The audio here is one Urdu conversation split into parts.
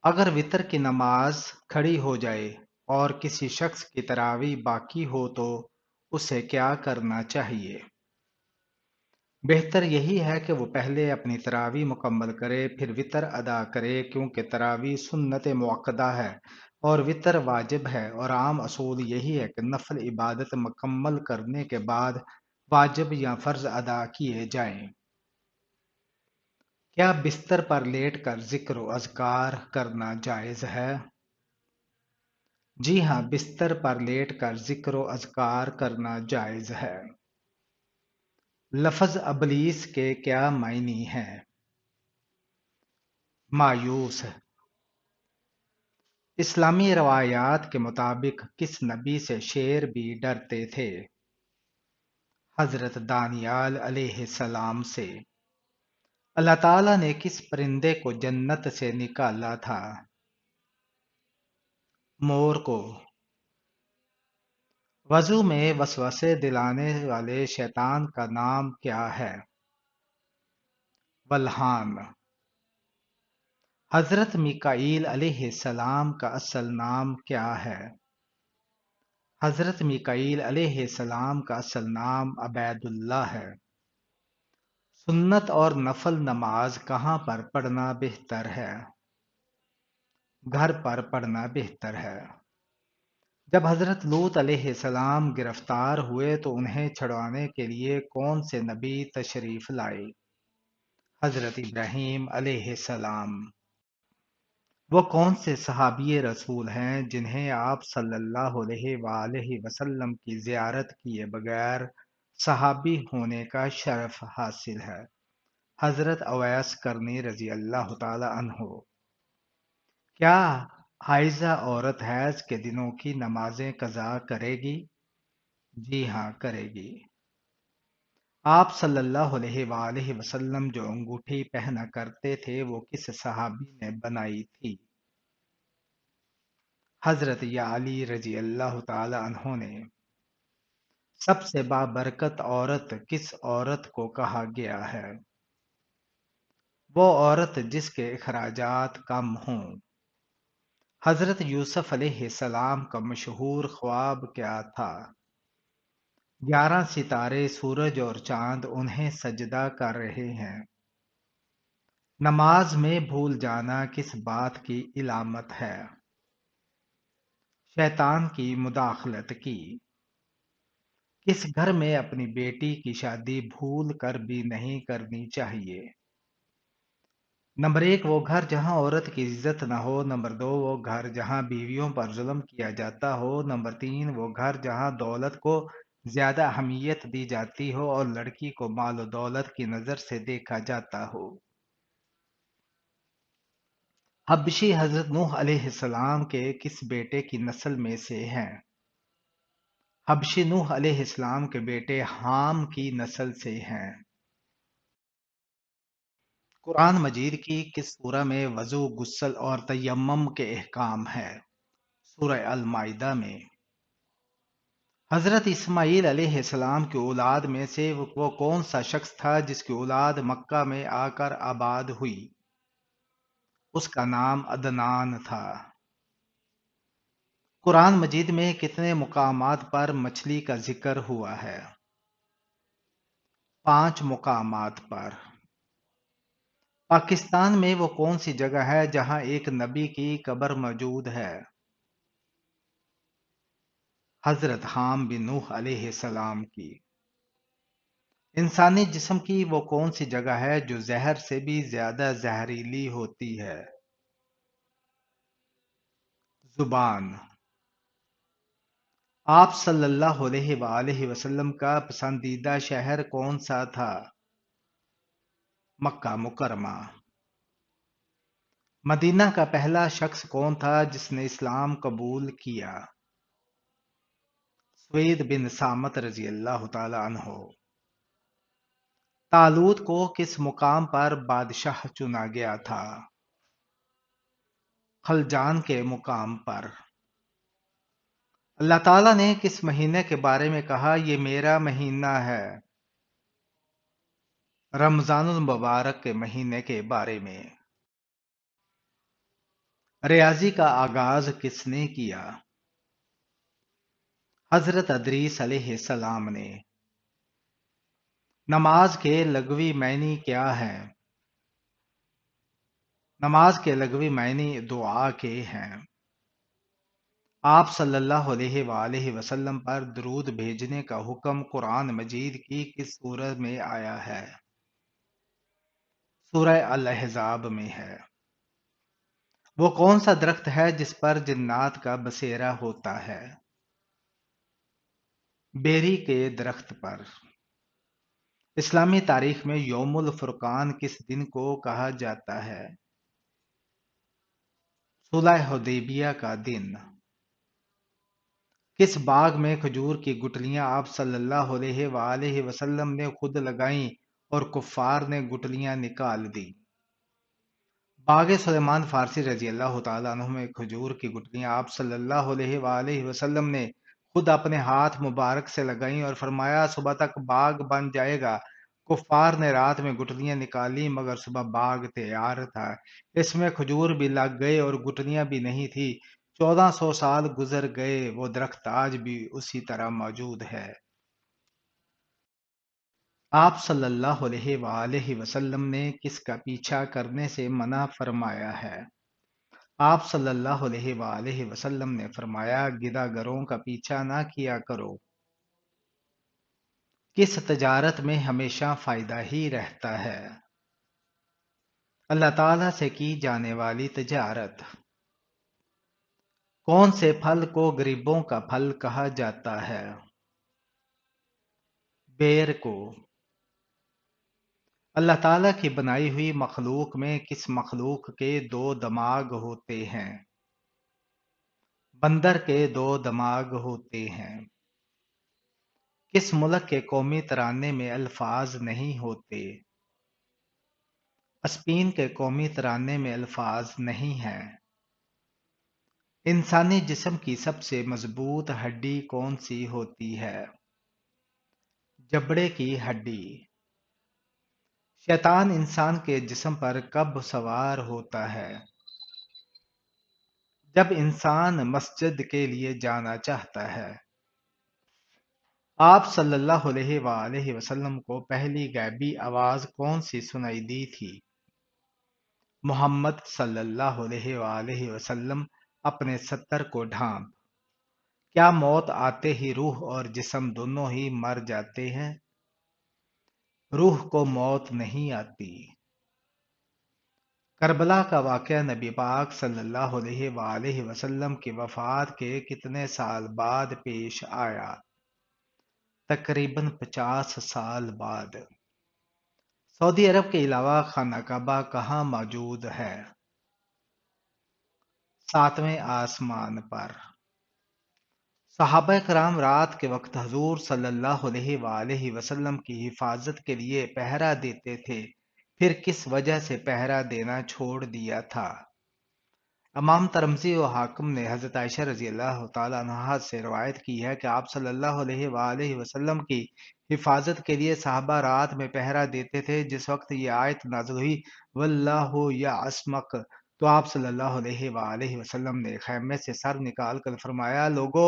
اگر وتر کی نماز کھڑی ہو جائے اور کسی شخص کی تراویح باقی ہو تو اسے کیا کرنا چاہیے؟ بہتر یہی ہے کہ وہ پہلے اپنی تراویح مکمل کرے پھر وتر ادا کرے، کیونکہ تراویح سنت موقدہ ہے اور وتر واجب ہے، اور عام اصول یہی ہے کہ نفل عبادت مکمل کرنے کے بعد واجب یا فرض ادا کیے جائیں۔ کیا بستر پر لیٹ کر ذکر و اذکار کرنا جائز ہے؟ جی ہاں، بستر پر لیٹ کر ذکر و اذکار کرنا جائز ہے۔ لفظ ابلیس کے کیا معنی ہیں؟ مایوس۔ اسلامی روایات کے مطابق کس نبی سے شیر بھی ڈرتے تھے؟ حضرت دانیال علیہ السلام سے۔ اللہ تعالیٰ نے کس پرندے کو جنت سے نکالا تھا؟ مور کو۔ وضو میں وسوسے دلانے والے شیطان کا نام کیا ہے؟ بلحان۔ حضرت میکائیل علیہ السلام کا اصل نام کیا ہے؟ حضرت میکائیل علیہ السلام کا اصل نام عبید اللہ ہے۔ سنت اور نفل نماز کہاں پر پڑھنا بہتر ہے؟ گھر پر پڑھنا بہتر ہے۔ جب حضرت لوط علیہ السلام گرفتار ہوئے تو انہیں چھڑانے کے لیے کون سے نبی تشریف لائے؟ حضرت ابراہیم علیہ السلام۔ وہ کون سے صحابی رسول ہیں جنہیں آپ صلی اللہ علیہ وآلہ وسلم کی زیارت کیے بغیر صحابی ہونے کا شرف حاصل ہے؟ حضرت اویس کرنی رضی اللہ تعالی عنہ۔ کیا حائضہ عورت حیض کے دنوں کی نمازیں قضا کرے گی؟ جی ہاں، کرے گی۔ آپ صلی اللہ علیہ وآلہ وسلم جو انگوٹھی پہنا کرتے تھے وہ کس صحابی نے بنائی تھی؟ حضرت علی رضی اللہ تعالی عنہ نے۔ سب سے بابرکت عورت کس عورت کو کہا گیا ہے؟ وہ عورت جس کے اخراجات کم ہوں۔ حضرت یوسف علیہ السلام کا مشہور خواب کیا تھا؟ 11 ستارے، سورج اور چاند انہیں سجدہ کر رہے ہیں۔ نماز میں بھول جانا کس بات کی علامت ہے؟ شیطان کی مداخلت کی۔ کس گھر میں اپنی بیٹی کی شادی بھول کر بھی نہیں کرنی چاہیے؟ نمبر 1 وہ گھر جہاں عورت کی عزت نہ ہو، نمبر 2 وہ گھر جہاں بیویوں پر ظلم کیا جاتا ہو، نمبر 3 وہ گھر جہاں دولت کو زیادہ اہمیت دی جاتی ہو اور لڑکی کو مال و دولت کی نظر سے دیکھا جاتا ہو۔ حبشی حضرت نوح علیہ السلام کے کس بیٹے کی نسل میں سے ہیں؟ حبشی نوح علیہ السلام کے بیٹے حام کی نسل سے ہیں۔ قرآن مجید کی کس سورہ میں وضو، غسل اور تیمم کے احکام ہے؟ سورہ المائدہ میں۔ حضرت اسماعیل علیہ السلام کی اولاد میں سے وہ کون سا شخص تھا جس کی اولاد مکہ میں آ کر آباد ہوئی؟ اس کا نام عدنان تھا۔ قرآن مجید میں کتنے مقامات پر مچھلی کا ذکر ہوا ہے؟ 5 مقامات پر۔ پاکستان میں وہ کون سی جگہ ہے جہاں ایک نبی کی قبر موجود ہے؟ حضرت حام بن نوح علیہ السلام کی۔ انسانی جسم کی وہ کون سی جگہ ہے جو زہر سے بھی زیادہ زہریلی ہوتی ہے؟ زبان۔ آپ صلی اللہ علیہ وآلہ وسلم کا پسندیدہ شہر کون سا تھا؟ مکہ مکرمہ۔ مدینہ کا پہلا شخص کون تھا جس نے اسلام قبول کیا؟ سوید بن سامت رضی اللہ تعالی عنہ۔ طالوت کو کس مقام پر بادشاہ چنا گیا تھا؟ خلجان کے مقام پر۔ اللہ تعالیٰ نے کس مہینے کے بارے میں کہا یہ میرا مہینہ ہے؟ رمضان المبارک کے مہینے کے بارے میں۔ ریاضی کا آغاز کس نے کیا؟ حضرت ادریس علیہ السلام نے۔ نماز کے لغوی معنی کیا ہیں؟ نماز کے لغوی معنی دعا کے ہیں۔ آپ صلی اللہ علیہ وآلہ وسلم پر درود بھیجنے کا حکم قرآن مجید کی کس سورت میں آیا ہے؟ سورہ الاحزاب میں ہے۔ وہ کون سا درخت ہے جس پر جنات کا بسیرا ہوتا ہے؟ بیری کے درخت پر۔ اسلامی تاریخ میں یوم الفرقان کس دن کو کہا جاتا ہے؟ صلح حدیبیہ کا دن۔ کس باغ میں کھجور کی گٹلیاں آپ صلی اللہ علیہ وآلہ وسلم نے خود لگائیں اور کفار نے گٹلیاں نکال دی؟ باغ سلیمان فارسی رضی اللہ تعالیٰ عنہ میں کھجور کی گٹلیاں آپ صلی اللہ علیہ وآلہ وسلم نے خود اپنے ہاتھ مبارک سے لگائیں اور فرمایا صبح تک باغ بن جائے گا۔ کفار نے رات میں گٹلیاں نکالی مگر صبح باغ تیار تھا۔ اس میں کھجور بھی لگ گئے اور گٹلیاں بھی نہیں تھی۔ 1400 سال گزر گئے، وہ درخت آج بھی اسی طرح موجود ہے۔ آپ صلی اللہ علیہ وآلہ وسلم نے کس کا پیچھا کرنے سے منع فرمایا ہے؟ آپ صلی اللہ علیہ وآلہ وسلم نے فرمایا گداگروں کا پیچھا نہ کیا کرو۔ کس تجارت میں ہمیشہ فائدہ ہی رہتا ہے؟ اللہ تعالیٰ سے کی جانے والی تجارت۔ کون سے پھل کو غریبوں کا پھل کہا جاتا ہے؟ بیر کو۔ اللہ تعالیٰ کی بنائی ہوئی مخلوق میں کس مخلوق کے 2 دماغ ہوتے ہیں؟ بندر کے 2 دماغ ہوتے ہیں۔ کس ملک کے قومی ترانے میں الفاظ نہیں ہوتے؟ اسپین کے قومی ترانے میں الفاظ نہیں ہیں۔ انسانی جسم کی سب سے مضبوط ہڈی کون سی ہوتی ہے؟ جبڑے کی ہڈی۔ شیطان انسان کے جسم پر کب سوار ہوتا ہے؟ جب انسان مسجد کے لیے جانا چاہتا ہے۔ آپ صلی اللہ علیہ وآلہ وسلم کو پہلی غیبی آواز کون سی سنائی دی تھی؟ محمد صلی اللہ علیہ وآلہ وسلم اپنے 70 کو ڈھانپ۔ کیا موت آتے ہی روح اور جسم دونوں ہی مر جاتے ہیں؟ روح کو موت نہیں آتی۔ کربلا کا واقعہ نبی پاک صلی اللہ علیہ وآلہ وسلم کی وفات کے کتنے سال بعد پیش آیا؟ تقریباً 50 سال بعد۔ سعودی عرب کے علاوہ خانہ کعبہ کہاں موجود ہے؟ 7ویں آسمان پر۔ صحابہ کرام رات کے وقت حضور صلی اللہ علیہ وآلہ وسلم کی حفاظت کے لیے پہرا دیتے تھے، پھر کس وجہ سے پہرا دینا چھوڑ دیا تھا؟ امام ترمذی و حاکم نے حضرت عائشہ رضی اللہ تعالیٰ عنہا سے روایت کی ہے کہ آپ صلی اللہ علیہ وآلہ وسلم کی حفاظت کے لیے صحابہ رات میں پہرا دیتے تھے۔ جس وقت یہ آیت نازل ہوئی واللہ یعصمک، تو آپ صلی اللہ علیہ وآلہ وسلم نے خیمے سے سر نکال کر فرمایا لوگو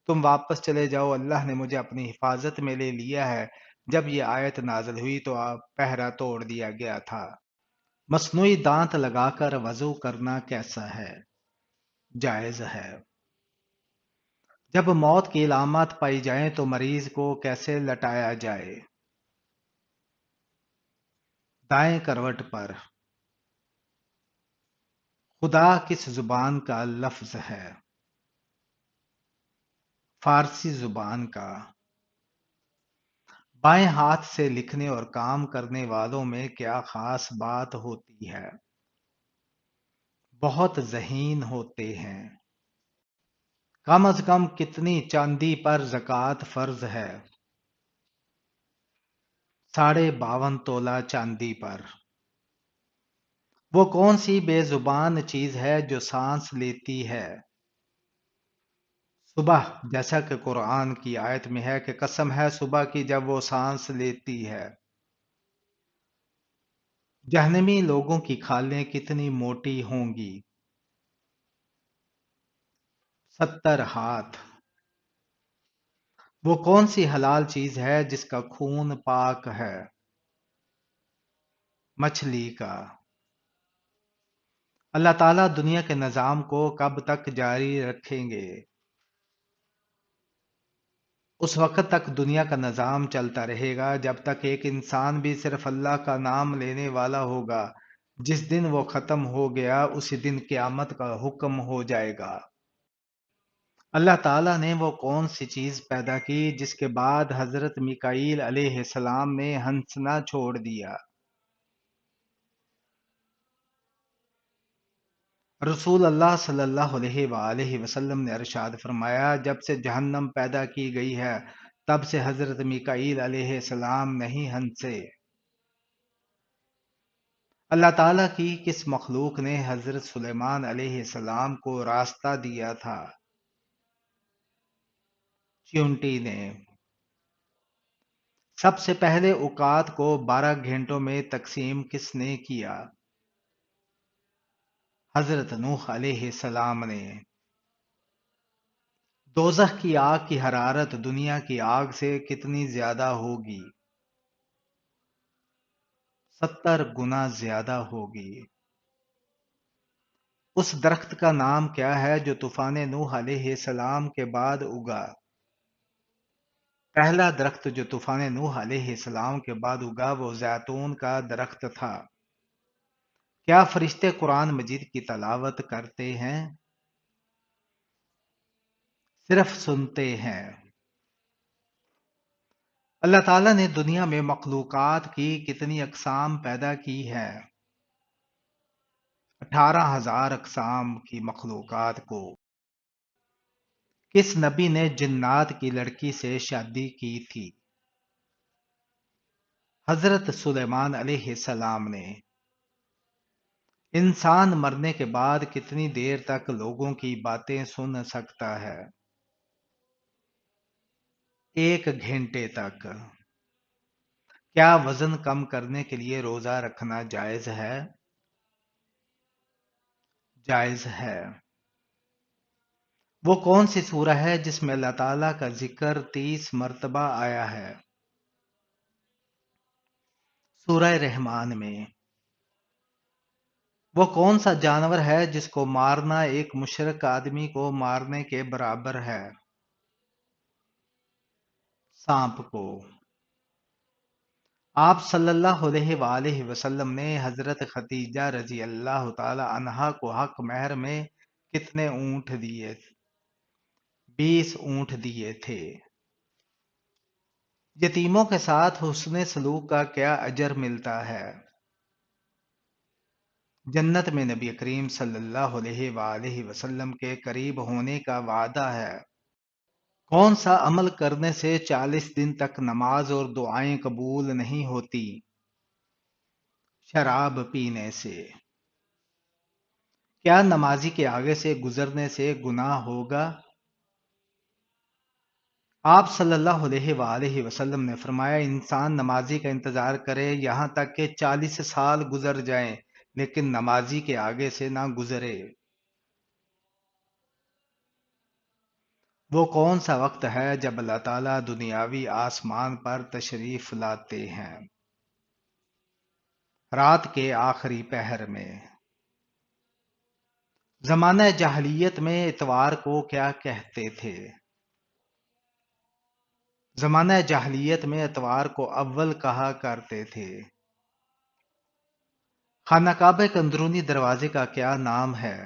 تم واپس چلے جاؤ، اللہ نے مجھے اپنی حفاظت میں لے لیا ہے۔ جب یہ آیت نازل ہوئی تو پہرا توڑ دیا گیا تھا۔ مصنوعی دانت لگا کر وضو کرنا کیسا ہے؟ جائز ہے۔ جب موت کی علامات پائی جائیں تو مریض کو کیسے لٹایا جائے؟ دائیں کروٹ پر۔ خدا کس زبان کا لفظ ہے؟ فارسی زبان کا۔ بائیں ہاتھ سے لکھنے اور کام کرنے والوں میں کیا خاص بات ہوتی ہے؟ بہت ذہین ہوتے ہیں۔ کم از کم کتنی چاندی پر زکوٰۃ فرض ہے؟ 52.5 تولہ چاندی پر۔ وہ کون سی بے زبان چیز ہے جو سانس لیتی ہے؟ صبح، جیسا کہ قرآن کی آیت میں ہے کہ قسم ہے صبح کی جب وہ سانس لیتی ہے۔ جہنمی لوگوں کی کھالیں کتنی موٹی ہوں گی؟ 70 ہاتھ۔ وہ کون سی حلال چیز ہے جس کا خون پاک ہے؟ مچھلی کا۔ اللہ تعالیٰ دنیا کے نظام کو کب تک جاری رکھیں گے؟ اس وقت تک دنیا کا نظام چلتا رہے گا جب تک ایک انسان بھی صرف اللہ کا نام لینے والا ہوگا۔ جس دن وہ ختم ہو گیا اسی دن قیامت کا حکم ہو جائے گا۔ اللہ تعالیٰ نے وہ کون سی چیز پیدا کی جس کے بعد حضرت میکائیل علیہ السلام نے ہنسنا چھوڑ دیا؟ رسول اللہ صلی اللہ علیہ وآلہ وسلم نے ارشاد فرمایا، جب سے جہنم پیدا کی گئی ہے تب سے حضرت میکائیل علیہ السلام نہیں ہنسے۔ اللہ تعالیٰ کی کس مخلوق نے حضرت سلیمان علیہ السلام کو راستہ دیا تھا؟ چیونٹی نے۔ سب سے پہلے اوقات کو 12 گھنٹوں میں تقسیم کس نے کیا؟ حضرت نوح علیہ السلام نے۔ دوزخ کی آگ کی حرارت دنیا کی آگ سے کتنی زیادہ ہوگی؟ 70 گنا زیادہ ہوگی۔ اس درخت کا نام کیا ہے جو طوفان نوح علیہ السلام کے بعد اگا؟ پہلا درخت جو طوفان نوح علیہ السلام کے بعد اگا وہ زیتون کا درخت تھا۔ کیا فرشتے قرآن مجید کی تلاوت کرتے ہیں؟ صرف سنتے ہیں۔ اللہ تعالیٰ نے دنیا میں مخلوقات کی کتنی اقسام پیدا کی ہے؟ 18,000 اقسام کی مخلوقات کو۔ کس نبی نے جنات کی لڑکی سے شادی کی تھی؟ حضرت سلیمان علیہ السلام نے۔ انسان مرنے کے بعد کتنی دیر تک لوگوں کی باتیں سن سکتا ہے؟ 1 گھنٹے تک۔ کیا وزن کم کرنے کے لیے روزہ رکھنا جائز ہے؟ جائز ہے۔ وہ کون سی سورہ ہے جس میں اللہ تعالیٰ کا ذکر 30 مرتبہ آیا ہے؟ سورہ رحمان میں۔ وہ کون سا جانور ہے جس کو مارنا ایک مشرک آدمی کو مارنے کے برابر ہے؟ سانپ کو۔ آپ صلی اللہ علیہ وآلہ وسلم نے حضرت خدیجہ رضی اللہ تعالی عنہا کو حق مہر میں کتنے اونٹ دیے؟ 20 اونٹ دیے تھے۔ یتیموں کے ساتھ حسن سلوک کا کیا اجر ملتا ہے؟ جنت میں نبی کریم صلی اللہ علیہ وآلہ وسلم کے قریب ہونے کا وعدہ ہے۔ کون سا عمل کرنے سے 40 دن تک نماز اور دعائیں قبول نہیں ہوتی؟ شراب پینے سے۔ کیا نمازی کے آگے سے گزرنے سے گناہ ہوگا؟ آپ صلی اللہ علیہ وآلہ وسلم نے فرمایا، انسان نمازی کا انتظار کرے یہاں تک کہ 40 سال گزر جائیں لیکن نمازی کے آگے سے نہ گزرے۔ وہ کون سا وقت ہے جب اللہ تعالیٰ دنیاوی آسمان پر تشریف لاتے ہیں؟ رات کے آخری پہر میں۔ زمانہ جاہلیت میں اتوار کو کیا کہتے تھے؟ زمانہ جاہلیت میں اتوار کو اول کہا کرتے تھے۔ خانہ کعبہ کے اندرونی دروازے کا کیا نام ہے؟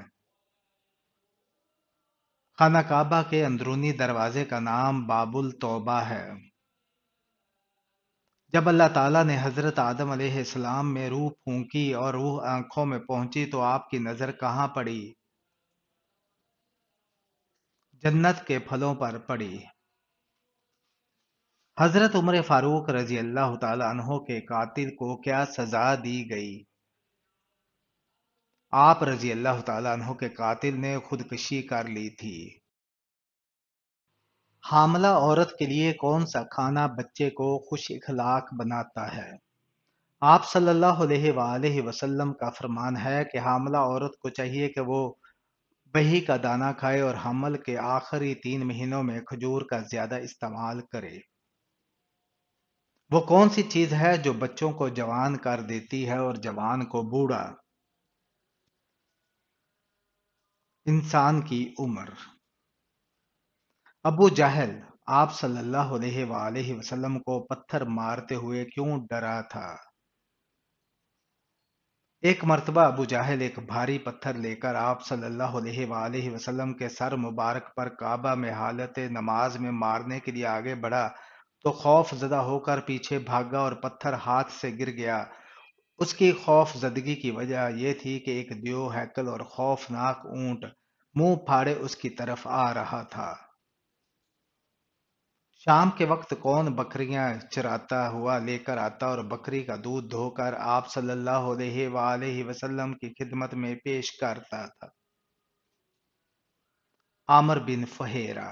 خانہ کعبہ کے اندرونی دروازے کا نام باب التوبہ ہے۔ جب اللہ تعالیٰ نے حضرت آدم علیہ السلام میں روح پھونکی اور روح آنکھوں میں پہنچی تو آپ کی نظر کہاں پڑی؟ جنت کے پھلوں پر پڑی۔ حضرت عمر فاروق رضی اللہ تعالی عنہ کے قاتل کو کیا سزا دی گئی؟ آپ رضی اللہ تعالی عنہ کے قاتل نے خودکشی کر لی تھی۔ حاملہ عورت کے لیے کون سا کھانا بچے کو خوش اخلاق بناتا ہے؟ آپ صلی اللہ علیہ وآلہ وسلم کا فرمان ہے کہ حاملہ عورت کو چاہیے کہ وہ وہی کا دانہ کھائے اور حمل کے آخری 3 مہینوں میں کھجور کا زیادہ استعمال کرے۔ وہ کون سی چیز ہے جو بچوں کو جوان کر دیتی ہے اور جوان کو بوڑھا؟ انسان کی عمر۔ ابو جہل آپ صلی اللہ علیہ وآلہ وسلم کو پتھر مارتے ہوئے کیوں ڈرا تھا؟ ایک مرتبہ ابو جہل ایک بھاری پتھر لے کر آپ صلی اللہ علیہ وآلہ وسلم کے سر مبارک پر کعبہ میں حالت نماز میں مارنے کے لیے آگے بڑھا تو خوف زدہ ہو کر پیچھے بھاگا اور پتھر ہاتھ سے گر گیا۔ اس کی خوف زدگی کی وجہ یہ تھی کہ ایک دیو ہیکل اور خوفناک اونٹ منہ پھاڑے اس کی طرف آ رہا تھا۔ شام کے وقت کون بکریاں چراتا ہوا لے کر آتا اور بکری کا دودھ دھو کر آپ صلی اللہ علیہ وآلہ وسلم کی خدمت میں پیش کرتا تھا؟ عامر بن فہیرہ۔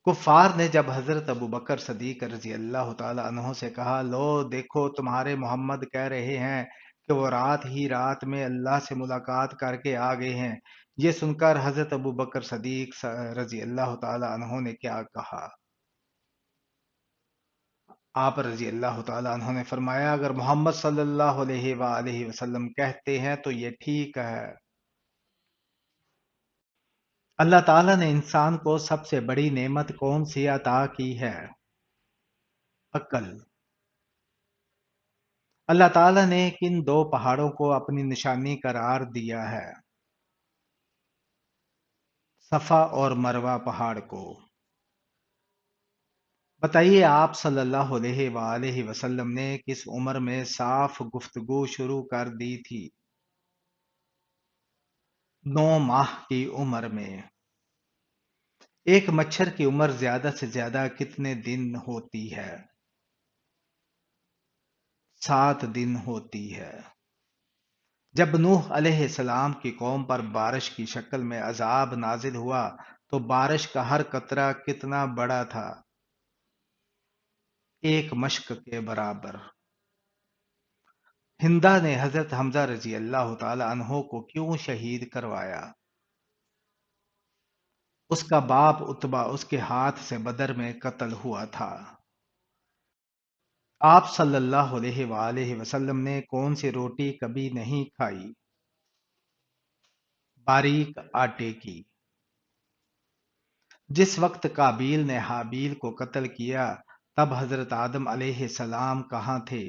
کفار نے جب حضرت ابو بکر صدیق رضی اللہ تعالی عنہ سے کہا، لو دیکھو تمہارے محمد کہہ رہے ہیں کہ وہ رات ہی رات میں اللہ سے ملاقات کر کے آ گئے ہیں، یہ سن کر حضرت ابو بکر صدیق رضی اللہ تعالی عنہ نے کیا کہا؟ آپ رضی اللہ تعالی عنہ نے فرمایا، اگر محمد صلی اللہ علیہ وآلہ وسلم کہتے ہیں تو یہ ٹھیک ہے۔ اللہ تعالیٰ نے انسان کو سب سے بڑی نعمت کون سی عطا کی ہے؟ عقل۔ اللہ تعالیٰ نے کن دو پہاڑوں کو اپنی نشانی قرار دیا ہے؟ صفا اور مروہ پہاڑ کو۔ بتائیے آپ صلی اللہ علیہ وآلہ وسلم نے کس عمر میں صاف گفتگو شروع کر دی تھی؟ 9 ماہ کی عمر میں۔ ایک مچھر کی عمر زیادہ سے زیادہ کتنے دن ہوتی ہے؟ 7 دن ہوتی ہے۔ جب نوح علیہ السلام کی قوم پر بارش کی شکل میں عذاب نازل ہوا تو بارش کا ہر قطرہ کتنا بڑا تھا؟ 1 مشق کے برابر۔ ہندا نے حضرت حمزہ رضی اللہ تعالی عنہ کو کیوں شہید کروایا؟ اس کا باپ اتبا اس کے ہاتھ سے بدر میں قتل ہوا تھا۔ آپ صلی اللہ علیہ وآلہ وسلم نے کون سی روٹی کبھی نہیں کھائی؟ باریک آٹے کی۔ جس وقت قابیل نے حابیل کو قتل کیا تب حضرت آدم علیہ السلام کہاں تھے؟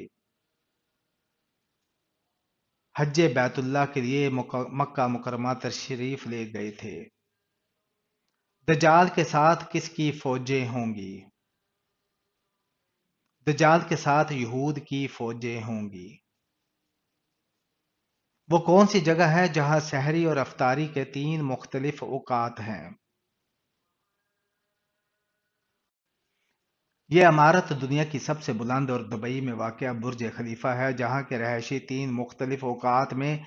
حج بیت اللہ کے لیے مکہ مکرمہ تشریف لے گئے تھے۔ دجال کے ساتھ کس کی فوجیں ہوں گی؟ دجال کے ساتھ یہود کی فوجیں ہوں گی۔ وہ کون سی جگہ ہے جہاں سحری اور افطاری کے 3 مختلف اوقات ہیں؟ یہ عمارت دنیا کی سب سے بلند اور دبئی میں واقع برج خلیفہ ہے، جہاں کے رہائشی 3 مختلف اوقات میں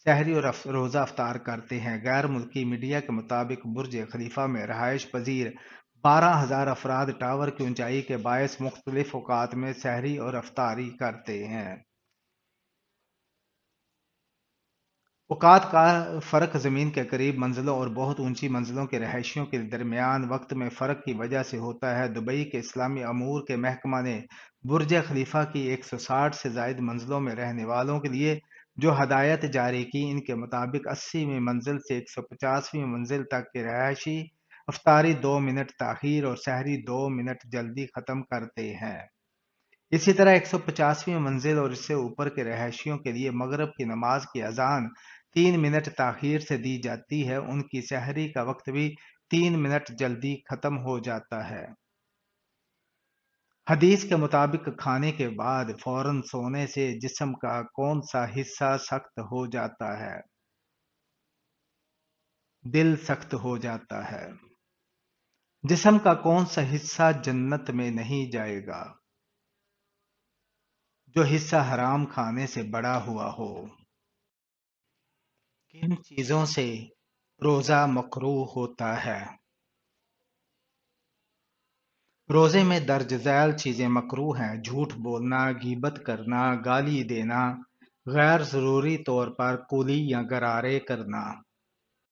سحری اور روزہ افطار کرتے ہیں۔ غیر ملکی میڈیا کے مطابق برج خلیفہ میں رہائش پذیر 12,000 افراد ٹاور کی اونچائی کے باعث مختلف اوقات میں سحری اور افطاری کرتے ہیں۔ اوقات کا فرق زمین کے قریب منزلوں اور بہت اونچی منزلوں کے رہائشیوں کے درمیان وقت میں فرق کی وجہ سے ہوتا ہے۔ دبئی کے اسلامی امور کے محکمہ نے برج خلیفہ کی 160 سے زائد منزلوں میں رہنے والوں کے لیے جو ہدایت جاری کی، ان کے مطابق 80ویں منزل سے 150ویں منزل تک کے رہائشی افطاری 2 منٹ تاخیر اور سحری 2 منٹ جلدی ختم کرتے ہیں۔ اسی طرح 150ویں منزل اور اس سے اوپر کے رہائشیوں کے لیے مغرب کی نماز کی اذان 3 منٹ تاخیر سے دی جاتی ہے، ان کی سحری کا وقت بھی 3 منٹ جلدی ختم ہو جاتا ہے۔ حدیث کے مطابق کھانے کے بعد فوراً سونے سے جسم کا کون سا حصہ سخت ہو جاتا ہے؟ دل سخت ہو جاتا ہے۔ جسم کا کون سا حصہ جنت میں نہیں جائے گا؟ جو حصہ حرام کھانے سے بڑا ہوا ہو۔ کن چیزوں سے روزہ مکروہ ہوتا ہے؟ روزے میں درج ذیل چیزیں مکروہ ہیں: جھوٹ بولنا، غیبت کرنا، گالی دینا، غیر ضروری طور پر کولی یا غرارے کرنا۔